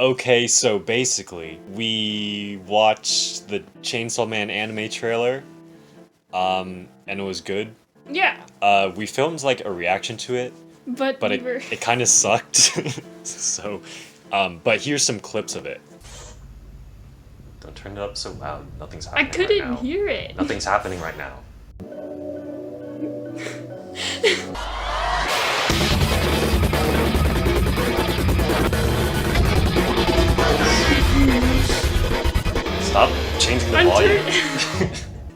Okay, so basically, we watched the Chainsaw Man anime trailer, and it was good. Yeah, We filmed like a reaction to it, but but we it, were. it kind of sucked. So, but here's some clips of it. Don't turn it up so loud. Nothing's I happening right couldn't now. hear it. Nothing's happening right now. Stop changing the volume.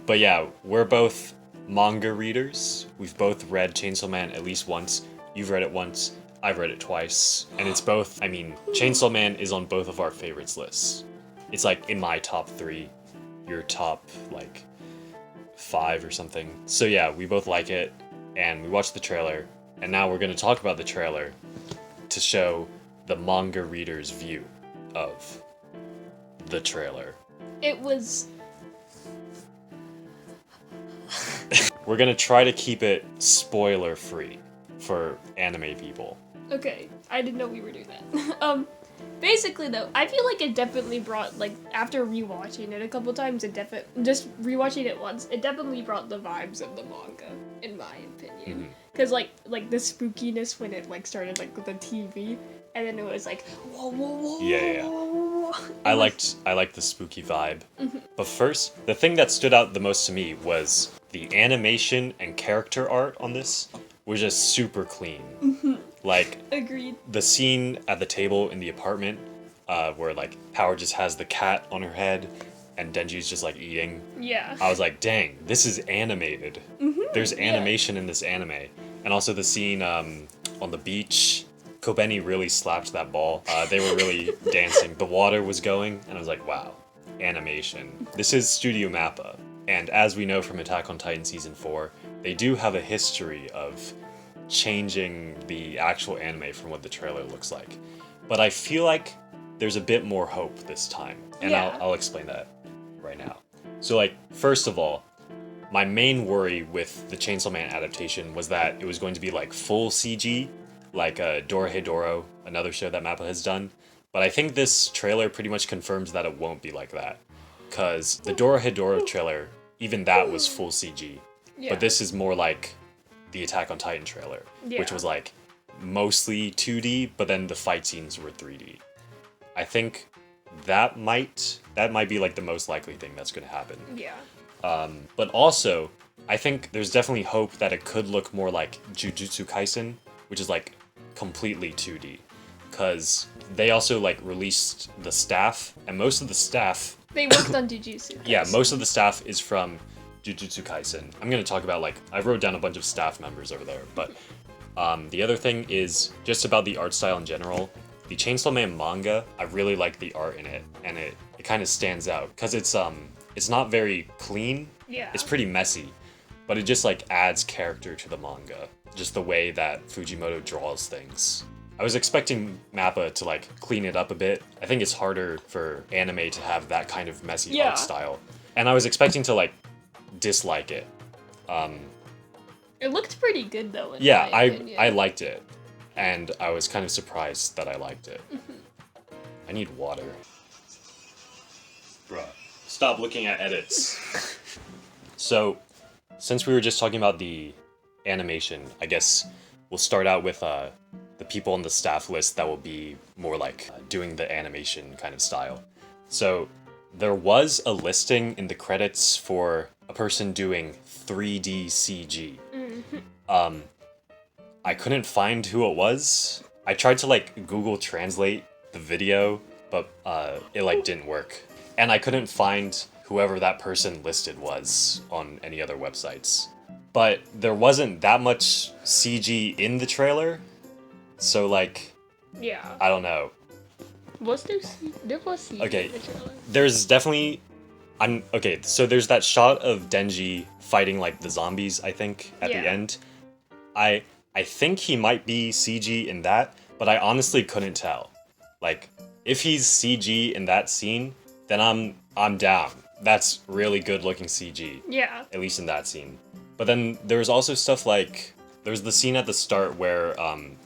But yeah, we're both manga readers. We've both read Chainsaw Man at least once. You've read it once. I've read it twice. And it's both, I mean, Chainsaw Man is on both of our favorites lists. It's like in my top 3, your top like 5 or something. So yeah, we both like it, and we watched the trailer, and now we're gonna talk about the trailer to show the manga reader's view of the trailer. It was. We're gonna try to keep it spoiler free for anime people. Okay, I didn't know we were doing that. Basically though, I feel like it definitely brought, like, after rewatching it a couple times, just rewatching it once, it definitely brought the vibes of the manga, in my opinion. Cause like the spookiness when it like started like with the TV, and then it was like whoa whoa whoa. Yeah. Whoa. I liked the spooky vibe. But first, the thing that stood out the most to me was the animation and character art on this was just super clean. Like, Agreed. the scene at the table in the apartment, where like Power just has the cat on her head and Denji's just like eating. Yeah. I was like, dang, this is animated. There's animation in this anime. And also the scene on the beach, KOBENI really slapped that ball. They were really dancing. The water was going, and I was like, wow, animation. This is Studio Mappa, and as we know from Attack on Titan Season 4, they do have a history of changing the actual anime from what the trailer looks like. But I feel like there's a bit more hope this time, and Yeah. I'll explain that right now. So like, first of all, my main worry with the Chainsaw Man adaptation was that it was going to be like full CG, like Dorohedoro, another show that Mappa has done. But I think this trailer pretty much confirms that it won't be like that. Because the Dorohedoro trailer, even that was full CG. Yeah. But this is more like the Attack on Titan trailer, which Yeah. was like mostly 2D, but then the fight scenes were 3D. I think that might be like the most likely thing that's going to happen. Yeah. But also, I think there's definitely hope that it could look more like Jujutsu Kaisen, which is like completely 2D. Because they also like released the staff, and most of the staff, They worked on Jujutsu. yeah, most of the staff is from Jujutsu Kaisen. I'm gonna talk about like, I wrote down a bunch of staff members over there, but the other thing is just about the art style in general. The Chainsaw Man manga, I really like the art in it, and it kind of stands out because it's not very clean. Yeah. It's pretty messy, but it just like adds character to the manga. Just the way that Fujimoto draws things. I was expecting Mappa to like clean it up a bit. I think it's harder for anime to have that kind of messy Yeah. art style. And I was expecting to like dislike it. It looked pretty good though. In Yeah, my opinion. I liked it. And I was kind of surprised that I liked it. I need water. Bruh, stop looking at edits. So, since we were just talking about the animation, I guess we'll start out with the people on the staff list that will be more like doing the animation kind of style. So, there was a listing in the credits for a person doing 3D CG. I couldn't find who it was. I tried to like Google Translate the video, but it like didn't work. And I couldn't find whoever that person listed was on any other websites. But there wasn't that much CG in the trailer, so like, Yeah. I don't know. Was there? There was. Okay. In the trailer. There's definitely, okay, so there's that shot of Denji fighting like the zombies, I think, at the Yeah. end. I think he might be CG in that, but I honestly couldn't tell. Like, if he's CG in that scene, then I'm down. That's really good looking CG, Yeah. at least in that scene. But then there was also stuff like, there's the scene at the start where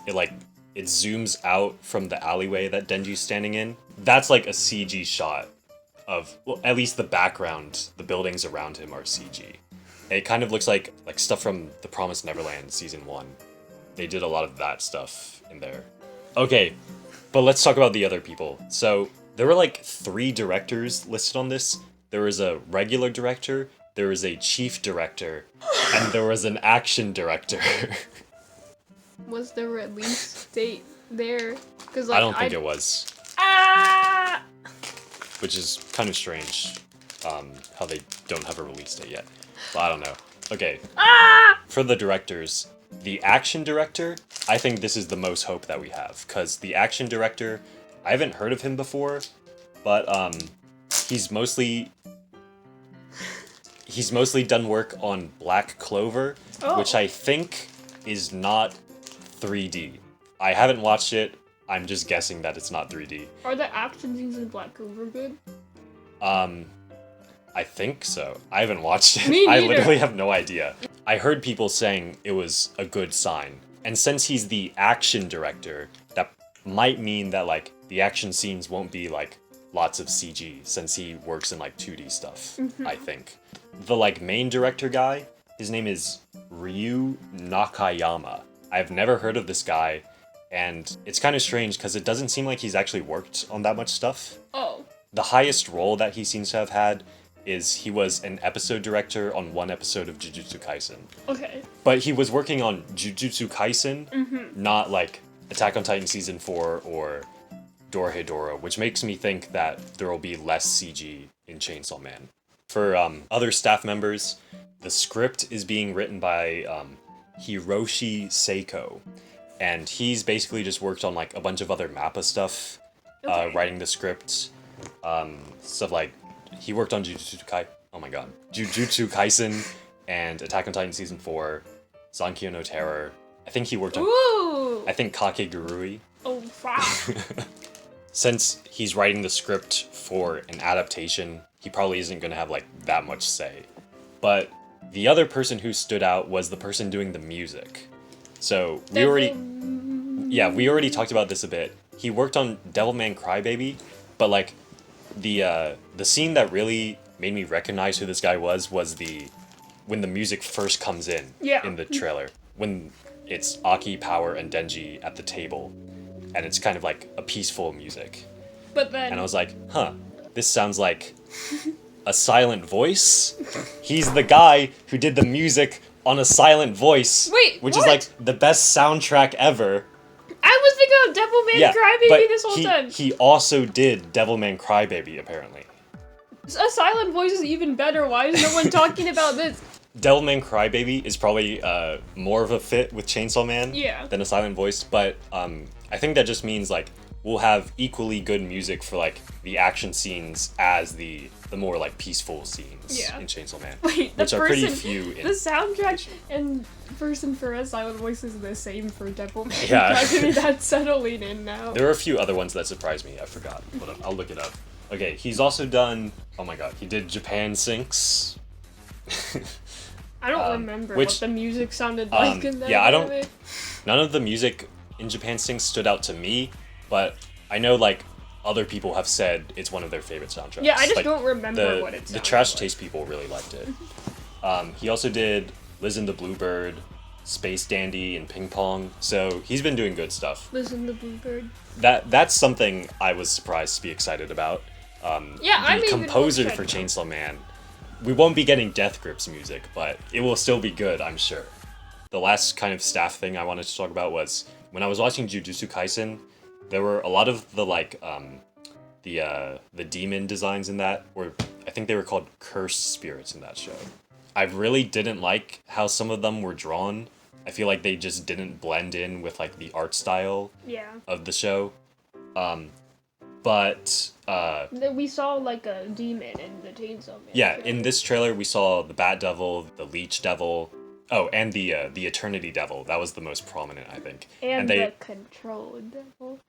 it it zooms out from the alleyway that Denji's standing in. That's like a CG shot of, well, at least the background, the buildings around him are CG. It kind of looks like stuff from The Promised Neverland season 1. They did a lot of that stuff in there. Okay, but let's talk about the other people. So there were like 3 directors listed on this. There was a regular director, there was a chief director, and there was an action director. Was the release date there? Because like, I don't think it was. Ah! Which is kind of strange, how they don't have a release date yet. But I don't know. Okay. Ah! For the directors, the action director, I think this is the most hope that we have. Because the action director, I haven't heard of him before, but he's mostly done work on Black Clover, which I think is not 3D. I haven't watched it. I'm just guessing that it's not 3D. Are the action scenes in Black Clover good? I think so. I haven't watched it. Me I neither. literally have no idea. I heard people saying it was a good sign. And since he's the action director, that might mean that like the action scenes won't be like lots of CG since he works in like 2D stuff, I think. The like main director guy, his name is Ryu Nakayama. I've never heard of this guy, and it's kind of strange because it doesn't seem like he's actually worked on that much stuff. Oh. The highest role that he seems to have had is he was an episode director on 1 episode of Jujutsu Kaisen. Okay. But he was working on Jujutsu Kaisen, not like Attack on Titan Season 4 or Dorohedoro, which makes me think that there will be less CG in Chainsaw Man. For other staff members, the script is being written by Hiroshi Seiko, and he's basically just worked on like a bunch of other MAPPA stuff, writing the script, stuff like he worked on Jujutsu Kaisen and Attack on Titan Season 4, Zankyo no Terror. I think he worked on I think Kakegurui. Oh, wow. Since he's writing the script for an adaptation, he probably isn't going to have like that much say. But the other person who stood out was the person doing the music. So we already talked about this a bit. He worked on Devilman Crybaby, but like the scene that really made me recognize who this guy was when the music first comes in in the trailer, when it's Aki, Power, and Denji at the table, and it's kind of like a peaceful music. But then... And I was like, huh, this sounds like a silent voice? He's the guy who did the music on a silent voice. Wait, which what? is like the best soundtrack ever. I was thinking of Devilman Crybaby this whole time. He also did Devilman Crybaby, apparently. A silent voice is even better. Why is no one talking about this? Devilman Crybaby is probably more of a fit with Chainsaw Man than a silent voice, but I think that just means like we'll have equally good music for like the action scenes as the more like peaceful scenes in Chainsaw Man, Wait, which are pretty few. The soundtrack and person for a silent voice is the same for Devilman. Yeah. That's settling in now. There are a few other ones that surprised me. I forgot, but I'll look it up. Okay, he's also done. Oh my god, he did Japan Sinks. I don't remember what the music sounded like in that. Yeah, I don't. None of the music in Japan Sinks stood out to me, but I know like other people have said it's one of their favorite soundtracks. Yeah, I just like, don't remember what it sounded The Trash like. Taste people really liked it. He also did Liz and the Bluebird, Space Dandy, and Ping Pong. So he's been doing good stuff. Liz and the Bluebird. That's something I was surprised to be excited about. The composer for Chainsaw Man. We won't be getting Death Grip's music, but it will still be good, I'm sure. The last kind of staff thing I wanted to talk about was when I was watching Jujutsu Kaisen, there were a lot of the like the demon designs in that, or I think they were called cursed spirits in that show. I really didn't like how some of them were drawn. I feel like they just didn't blend in with like the art style of the show. But we saw like a demon in the Chainsaw Man. Yeah, in this trailer we saw the Bat Devil, the Leech Devil, and the Eternity Devil. That was the most prominent, I think. And the Control Devil.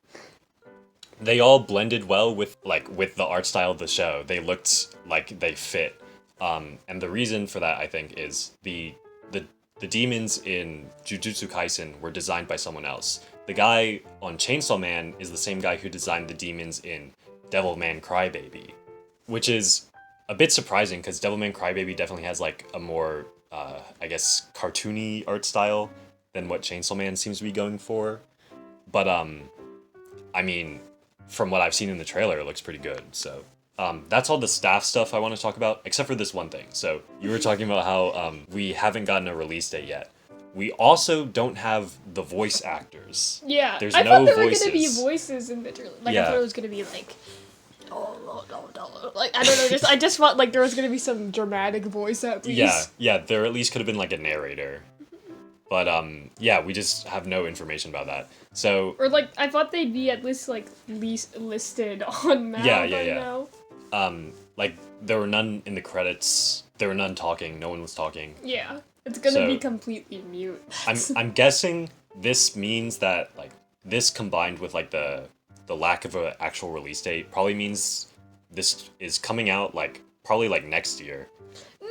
They all blended well with the art style of the show. They looked like they fit. And the reason for that, I think, is the demons in Jujutsu Kaisen were designed by someone else. the guy on Chainsaw Man is the same guy who designed the demons in Devilman Crybaby, which is a bit surprising because Devilman Crybaby definitely has like a more, I guess, cartoony art style than what Chainsaw Man seems to be going for. But I mean, from what I've seen in the trailer, it looks pretty good. So that's all the staff stuff I want to talk about, except for this one thing. So you were talking about how we haven't gotten a release date yet. We also don't have the voice actors. Yeah, There's I no thought there voices. were gonna be voices in the trailer. Like Yeah. I thought it was gonna be like, like I don't know. I just felt like there was gonna be some dramatic voice at least. Yeah, there at least could have been like a narrator. But yeah, we just have no information about that. So Or like I thought they'd be at least like listed on map Yeah, by yeah. now. like there were none in the credits. There were none talking. No one was talking. Yeah, it's gonna So- be completely mute. I'm guessing this means that like this combined with like the lack of an actual release date probably means this is coming out like probably like next year.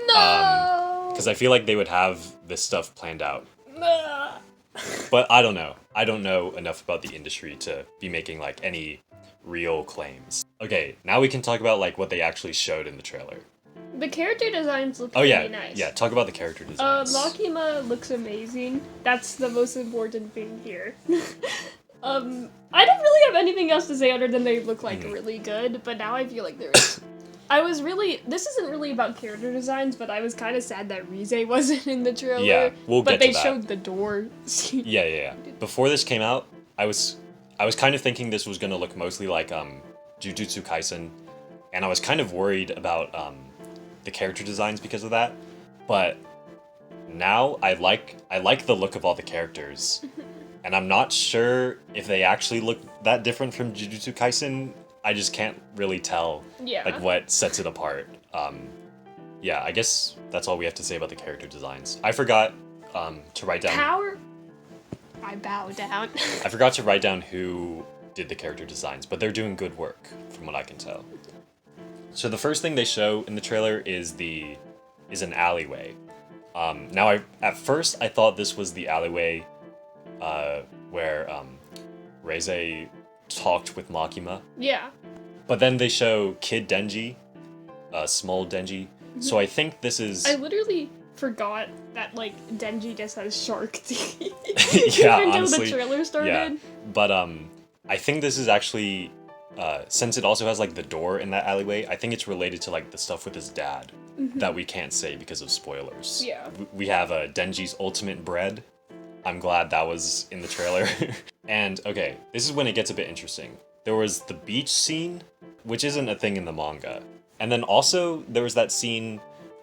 No. Because I feel like they would have this stuff planned out. No. But I don't know. I don't know enough about the industry to be making like any real claims. Okay, now we can talk about like what they actually showed in the trailer. The character designs look Oh yeah, really nice. yeah. Talk about the character designs. Makima looks amazing. That's the most important thing here. I don't really have anything else to say other than they look like really good, but now I feel like there is. This isn't really about character designs, but I was kind of sad that Rize wasn't in the trailer. Yeah, we'll but get they to that. showed the door scene. Yeah. Before this came out, I was kind of thinking this was gonna look mostly like Jujutsu Kaisen, and I was kind of worried about the character designs because of that. But now I like the look of all the characters, and I'm not sure if they actually look that different from Jujutsu Kaisen. I just can't really tell Yeah. like what sets it apart. Yeah, I guess that's all we have to say about the character designs. I forgot to write down. Power. I bow down. I forgot to write down who did the character designs, but they're doing good work from what I can tell. So the first thing they show in the trailer is an alleyway. Now at first I thought this was the alleyway where Reize talked with Makima, Yeah. but then they show Kid Denji, small Denji. So I think this is I literally forgot that like Denji just has shark teeth. Yeah, Until honestly, the trailer started. yeah. But I think this is actually since it also has like the door in that alleyway, I think it's related to like the stuff with his dad that we can't say because of spoilers. Yeah. We have Denji's ultimate bread. I'm glad that was in the trailer. And okay, this is when it gets a bit interesting. There was the beach scene, which isn't a thing in the manga. And then also there was that scene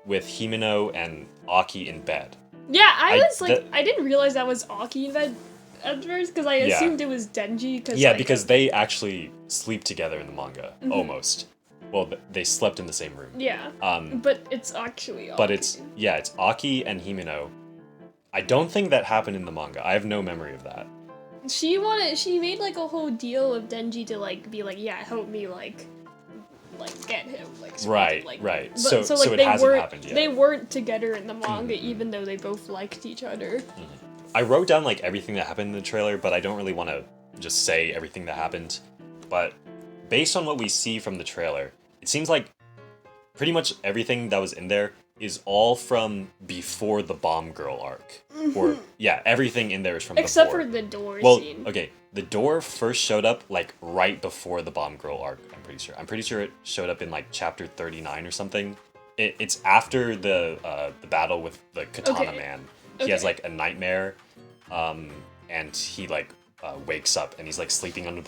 with Himeno and Aki in bed. Yeah, I was I- like, that- I didn't realize that was Aki in bed at first because I Yeah. assumed it was Denji. Yeah, like, because they actually sleep together in the manga, almost. Well, they slept in the same room. Yeah. Um, But it's actually Aki. but it's Aki and Himeno. I don't think that happened in the manga. I have no memory of that. She made like a whole deal of Denji to like be like, yeah, help me like get him Right, like, right. But, So it they hasn't weren't happened yet. they weren't together in the manga even though they both liked each other. I wrote down like everything that happened in the trailer, but I don't really want to just say everything that happened. But based on what we see from the trailer, it seems like pretty much everything that was in there is all from before the Bomb Girl arc. Or yeah, everything in there is from Except before. for the door Well, scene. okay, the door first showed up like right before the Bomb Girl arc. I'm pretty sure it showed up in like chapter 39 or something. It's after the battle with the Katana Okay. Man. He has Okay. like a nightmare, and he like wakes up and he's like sleeping under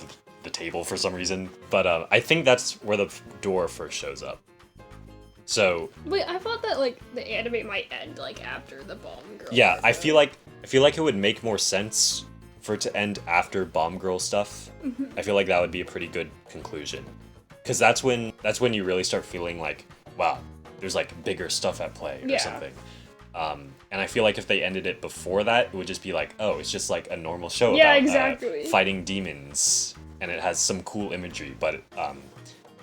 the table for some reason. But I think that's where the door first shows up. So Wait, I thought that like the anime might end like after the Bomb Girl. yeah, arc. I feel like it would make more sense for it to end after Bomb Girl stuff. I feel like that would be a pretty good conclusion, because that's when you really start feeling like, wow, there's like bigger stuff at play or Yeah. something. And I feel like if they ended it before that, it would just be like, oh, it's just like a normal show Yeah, about exactly. fighting demons, and it has some cool imagery, but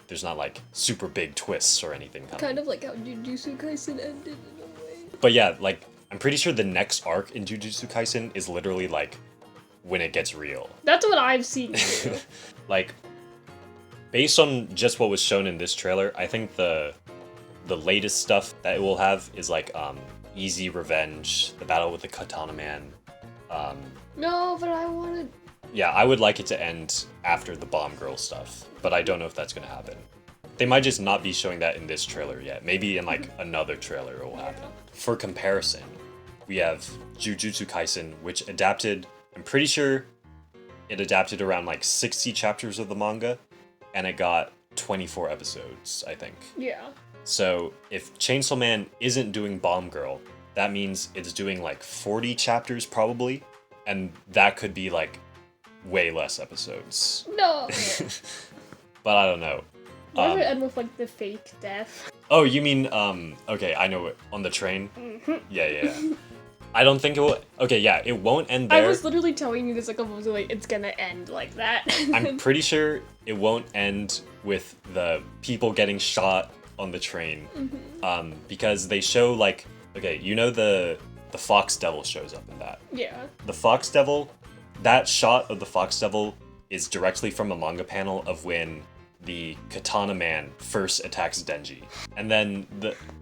there's not like super big twists or anything coming. Kind of like how Jujutsu Kaisen ended in a way. But yeah, like I'm pretty sure the next arc in Jujutsu Kaisen is literally like when it gets real. That's what I've seen too. Like, based on just what was shown in this trailer, I think the latest stuff that it will have is like Easy Revenge, the battle with the Katana Man. No, but I wanted. Yeah, I would like it to end after the Bomb Girl stuff, but I don't know if that's gonna happen. They might just not be showing that in this trailer yet. Maybe in like another trailer it will happen. For comparison, we have Jujutsu Kaisen, which adapted, I'm pretty sure it adapted around like 60 chapters of the manga, and it got 24 episodes, I think. Yeah. So if Chainsaw Man isn't doing Bomb Girl, that means it's doing like 40 chapters probably, and that could be like way less episodes. No. But I don't know. What if it end with like the fake death? Oh, you mean okay, I know it. On the train? Yeah. I don't think it will. Okay, yeah, it won't end there. I was literally telling you this a couple of like it's gonna end like that. I'm pretty sure it won't end with the people getting shot on the train. Because they show like, okay, you know the Fox Devil shows up in that. Yeah. The Fox Devil, that shot of the Fox Devil is directly from a manga panel of when the Katana Man first attacks Denji. And then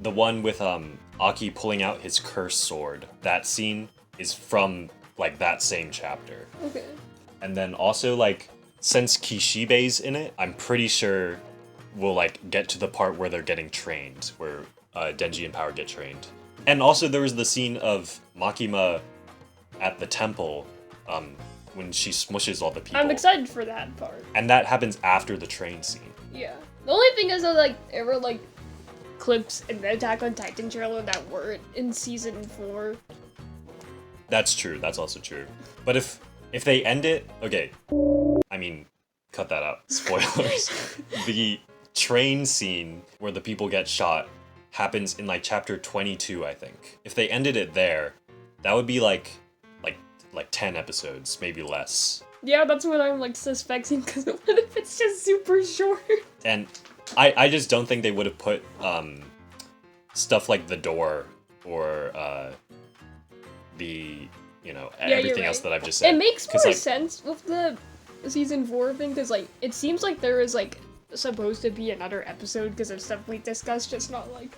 the one with Aki pulling out his cursed sword, that scene is from like that same chapter. Okay. And then also like, since Kishibe's in it, I'm pretty sure we'll like get to the part where they're getting trained, where Denji and Power get trained. And also there was the scene of Makima at the temple when she smushes all the people. I'm excited for that part. And that happens after the train scene. Yeah. The only thing is that like there were like clips in the Attack on Titan trailer that weren't in season 4. That's true. That's also true. But if they end it, okay. I mean, cut that out. Spoilers. The train scene where the people get shot happens in like chapter 22, I think. If they ended it there, that would be like 10 episodes, maybe less. Yeah, that's what I'm like suspecting, because what if it's just super short? And I just don't think they would have put stuff like the door or the, you know, everything else that I've just said. It makes more like, sense with the season 4 thing, because like it seems like there is like supposed to be another episode because of stuff we discussed, just not like.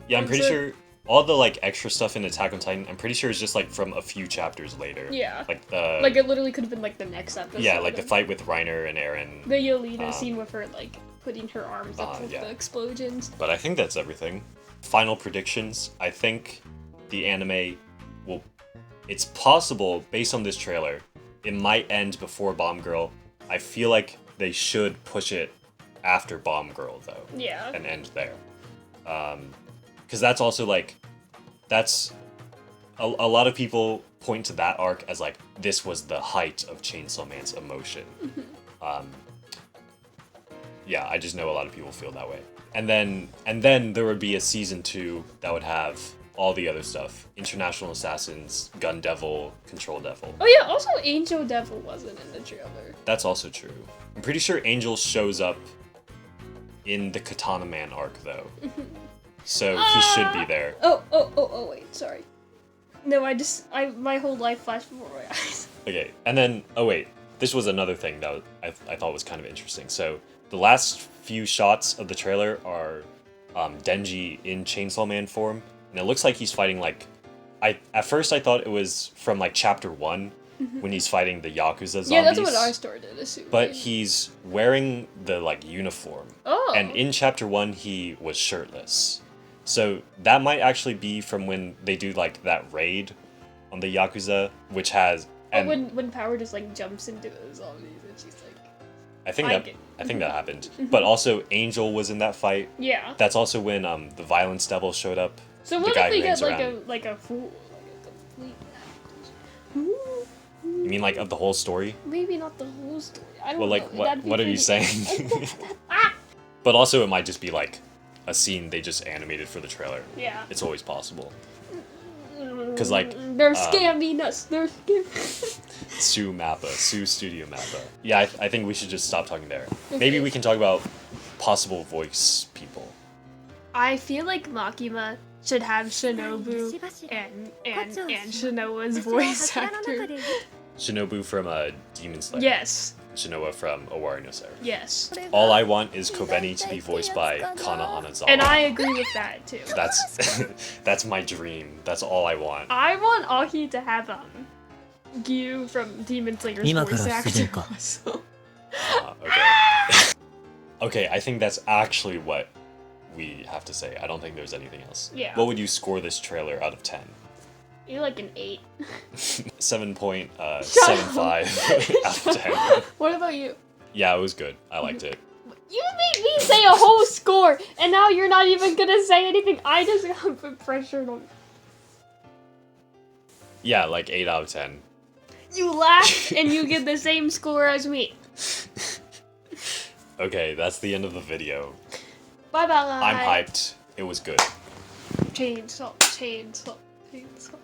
Yeah, I'm pretty sure all the like extra stuff in Attack on Titan, I'm pretty sure is just like from a few chapters later. Yeah. Like it literally could have been like the next episode. Yeah, like the fight with Reiner and Eren. The Yelena scene with her like putting her arms up with the explosions. But I think that's everything. Final predictions. I think the anime will. It's possible, based on this trailer, it might end before Bomb Girl. I feel like they should push it after Bomb Girl though. Yeah. And end there. Because that's also like, that's a lot of people point to that arc as like this was the height of Chainsaw Man's emotion. Yeah, I just know a lot of people feel that way. And then there would be a season 2 that would have all the other stuff: International Assassins, Gun Devil, Control Devil. Oh yeah, also Angel Devil wasn't in the trailer. That's also true. I'm pretty sure Angel shows up in the Katana Man arc though. So he should be there. Oh, wait, sorry. No, my whole life flashed before my eyes. Okay, and then, oh wait, this was another thing that I thought was kind of interesting. So the last few shots of the trailer are Denji in Chainsaw Man form, and it looks like he's fighting like, at first I thought it was from like chapter 1, when he's fighting the Yakuza zombies. Yeah, that's what I started assuming. But he's wearing the like uniform. Oh. And in chapter 1 he was shirtless. So that might actually be from when they do like that raid on the Yakuza, which has. And when Power just like jumps into the zombies and she's like. I think that happened. But also Angel was in that fight. Yeah. That's also when the Violence Devil showed up. So what if we get like a full, like a complete. You mean like of the whole story? Maybe not the whole story. I don't know. Well, like what are you saying? But also it might just be like a scene they just animated for the trailer. Yeah. It's always possible. Because like they're scamming us. They're scamming. Sue Studio Mappa. Yeah, I think we should just stop talking there. Maybe we can talk about possible voice people. I feel like Makima should have Shinobu and Shinoa's voice actor. Shinobu from Demon Slayer. Yes. Shinoa from Owari no Seraph. Yes. All I want is Kobeni to be voiced by Kana Hanazawa. And I agree with that too. That's that's my dream. That's all I want. I want Ahi to have Gyu from Demon Slayer's voice actor also. Okay. Okay, I think that's actually what we have to say. I don't think there's anything else. Yeah. What would you score this trailer out of 10? You're like an 8. 7.75 out of 10. What about you? Yeah, it was good. I liked it. You made me say a whole score, and now you're not even gonna say anything. I just got put pressure on. Yeah, like 8 out of 10. You laughed, and you get the same score as me. Okay, that's the end of the video. Bye bye. I'm hyped. It was good. Chainsaw, chainsaw, chainsaw.